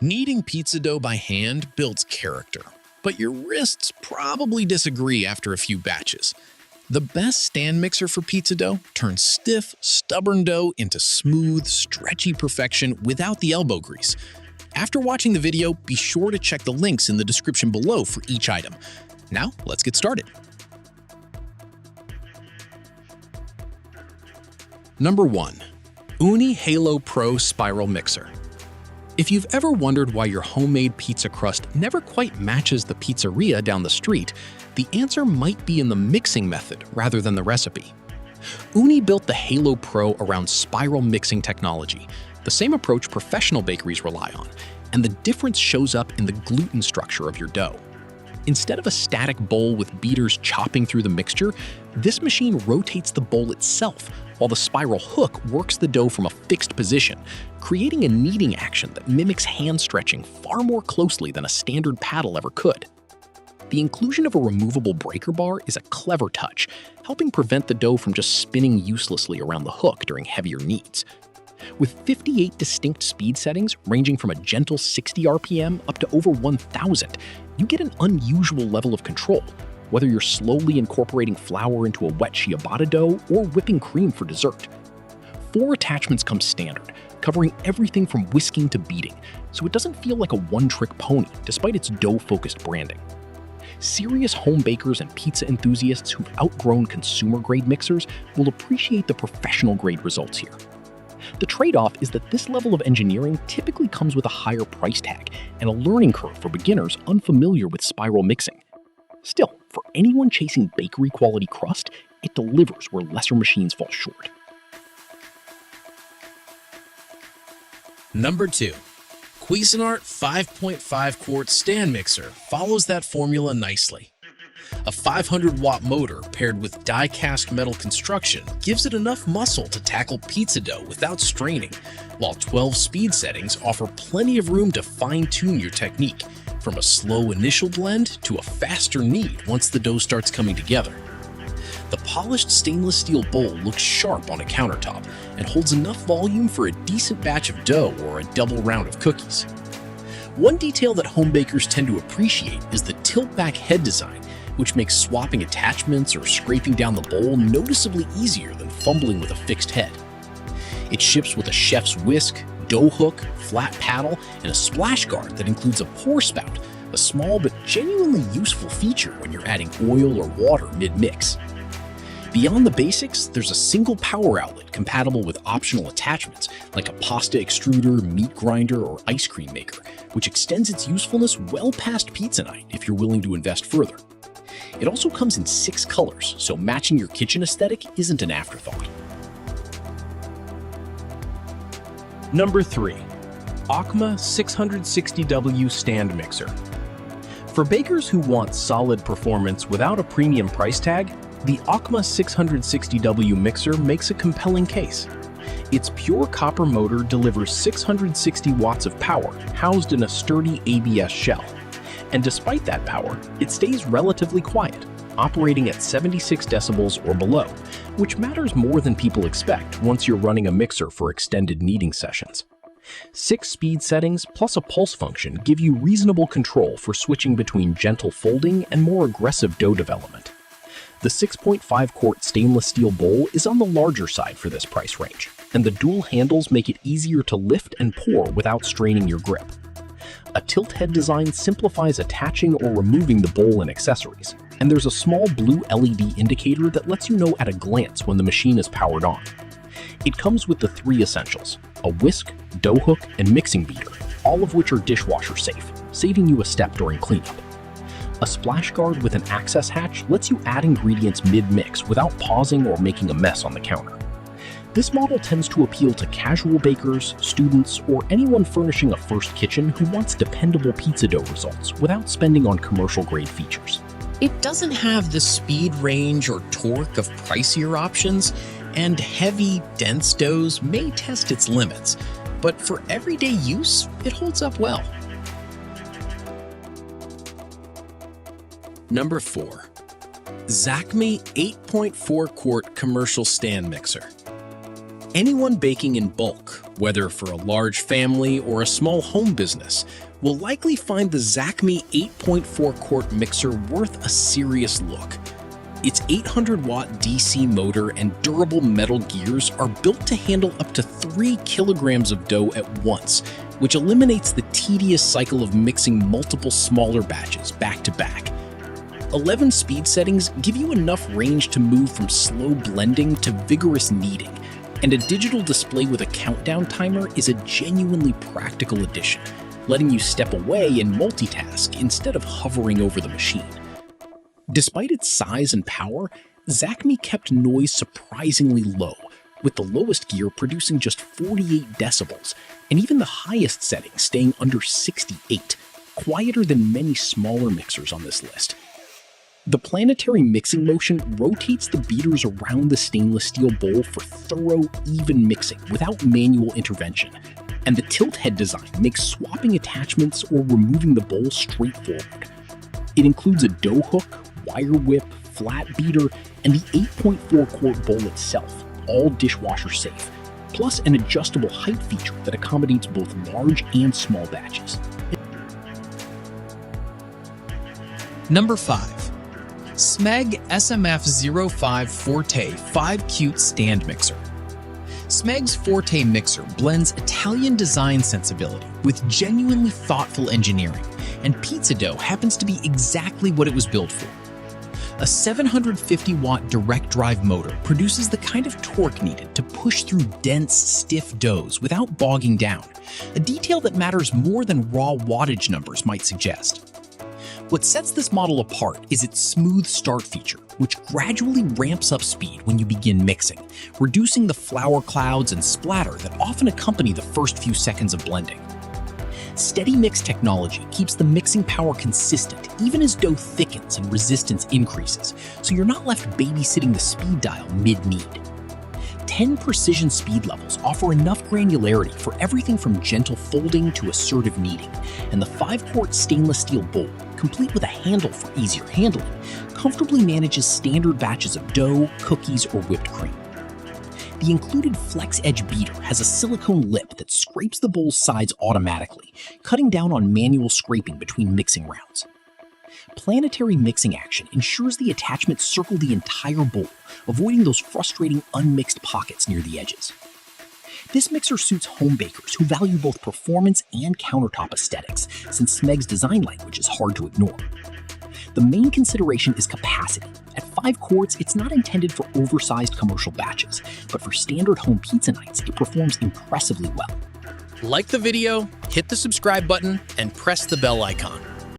Kneading pizza dough by hand builds character, but your wrists probably disagree after a few batches. The best stand mixer for pizza dough turns stiff, stubborn dough into smooth, stretchy perfection without the elbow grease. After watching the video, be sure to check the links in the description below for each item. Now, let's get started. Number 1. Ooni Halo Pro Spiral Mixer. If you've ever wondered why your homemade pizza crust never quite matches the pizzeria down the street, the answer might be in the mixing method rather than the recipe. Ooni built the Halo Pro around spiral mixing technology, the same approach professional bakeries rely on, and the difference shows up in the gluten structure of your dough. Instead of a static bowl with beaters chopping through the mixture, this machine rotates the bowl itself, while the spiral hook works the dough from a fixed position, creating a kneading action that mimics hand stretching far more closely than a standard paddle ever could. The inclusion of a removable breaker bar is a clever touch, helping prevent the dough from just spinning uselessly around the hook during heavier kneads. With 58 distinct speed settings ranging from a gentle 60 RPM up to over 1,000, you get an unusual level of control, whether you're slowly incorporating flour into a wet ciabatta dough or whipping cream for dessert. 4 attachments come standard, covering everything from whisking to beating, so it doesn't feel like a one-trick pony despite its dough-focused branding. Serious home bakers and pizza enthusiasts who've outgrown consumer-grade mixers will appreciate the professional-grade results here. The trade-off is that this level of engineering typically comes with a higher price tag and a learning curve for beginners unfamiliar with spiral mixing. Still, for anyone chasing bakery-quality crust, it delivers where lesser machines fall short. Number 2. Cuisinart 5.5 quart stand mixer follows that formula nicely. A 500-watt motor paired with die-cast metal construction gives it enough muscle to tackle pizza dough without straining, while 12 speed settings offer plenty of room to fine-tune your technique, from a slow initial blend to a faster knead once the dough starts coming together. The polished stainless steel bowl looks sharp on a countertop and holds enough volume for a decent batch of dough or a double round of cookies. One detail that home bakers tend to appreciate is the tilt-back head design, which makes swapping attachments or scraping down the bowl noticeably easier than fumbling with a fixed head. It ships with a chef's whisk, dough hook, flat paddle, and a splash guard that includes a pour spout, a small but genuinely useful feature when you're adding oil or water mid-mix. Beyond the basics, there's a single power outlet compatible with optional attachments like a pasta extruder, meat grinder, or ice cream maker, which extends its usefulness well past pizza night if you're willing to invest further. It also comes in 6 colors, so matching your kitchen aesthetic isn't an afterthought. Number 3. Aucma 660W Stand Mixer. For bakers who want solid performance without a premium price tag, the Aucma 660W mixer makes a compelling case. Its pure copper motor delivers 660 watts of power housed in a sturdy ABS shell. And despite that power, it stays relatively quiet, operating at 76 decibels or below, which matters more than people expect once you're running a mixer for extended kneading sessions. 6 speed settings plus a pulse function give you reasonable control for switching between gentle folding and more aggressive dough development. The 6.5 quart stainless steel bowl is on the larger side for this price range, and the dual handles make it easier to lift and pour without straining your grip. A tilt head design simplifies attaching or removing the bowl and accessories, and there's a small blue LED indicator that lets you know at a glance when the machine is powered on. It comes with the 3 essentials: a whisk, dough hook, and mixing beater, all of which are dishwasher safe, saving you a step during cleanup. A splash guard with an access hatch lets you add ingredients mid-mix without pausing or making a mess on the counter. This model tends to appeal to casual bakers, students, or anyone furnishing a first kitchen who wants dependable pizza dough results without spending on commercial-grade features. It doesn't have the speed range or torque of pricier options, and heavy, dense doughs may test its limits, but for everyday use, it holds up well. Number 4. ZACME 8.4 quart commercial stand mixer. Anyone baking in bulk, whether for a large family or a small home business, will likely find the ZACME 8.4 quart mixer worth a serious look. Its 800-watt DC motor and durable metal gears are built to handle up to 3 kilograms of dough at once, which eliminates the tedious cycle of mixing multiple smaller batches back to back. 11 speed settings give you enough range to move from slow blending to vigorous kneading, and a digital display with a countdown timer is a genuinely practical addition, letting you step away and multitask instead of hovering over the machine. Despite its size and power, ZACME kept noise surprisingly low, with the lowest gear producing just 48 decibels, and even the highest setting staying under 68, quieter than many smaller mixers on this list. The planetary mixing motion rotates the beaters around the stainless steel bowl for thorough, even mixing without manual intervention, and the tilt head design makes swapping attachments or removing the bowl straightforward. It includes a dough hook, wire whip, flat beater, and the 8.4 quart bowl itself, all dishwasher safe, plus an adjustable height feature that accommodates both large and small batches. Number 5. SMEG SMF05 Forte 5 Cute Stand Mixer. SMEG's Forte mixer blends Italian design sensibility with genuinely thoughtful engineering, and pizza dough happens to be exactly what it was built for. A 750-watt direct drive motor produces the kind of torque needed to push through dense, stiff doughs without bogging down, a detail that matters more than raw wattage numbers might suggest. What sets this model apart is its smooth start feature, which gradually ramps up speed when you begin mixing, reducing the flour clouds and splatter that often accompany the first few seconds of blending. Steady mix technology keeps the mixing power consistent even as dough thickens and resistance increases, so you're not left babysitting the speed dial mid-knead. 10 precision speed levels offer enough granularity for everything from gentle folding to assertive kneading, and the 5-quart stainless steel bowl, complete with a handle for easier handling, comfortably manages standard batches of dough, cookies, or whipped cream. The included flex edge beater has a silicone lip that scrapes the bowl's sides automatically, cutting down on manual scraping between mixing rounds. Planetary mixing action ensures the attachments circle the entire bowl, avoiding those frustrating unmixed pockets near the edges. This mixer suits home bakers who value both performance and countertop aesthetics, since SMEG's design language is hard to ignore. The main consideration is capacity. At 5 quarts, it's not intended for oversized commercial batches, but for standard home pizza nights, it performs impressively well. Like the video, hit the subscribe button, and press the bell icon.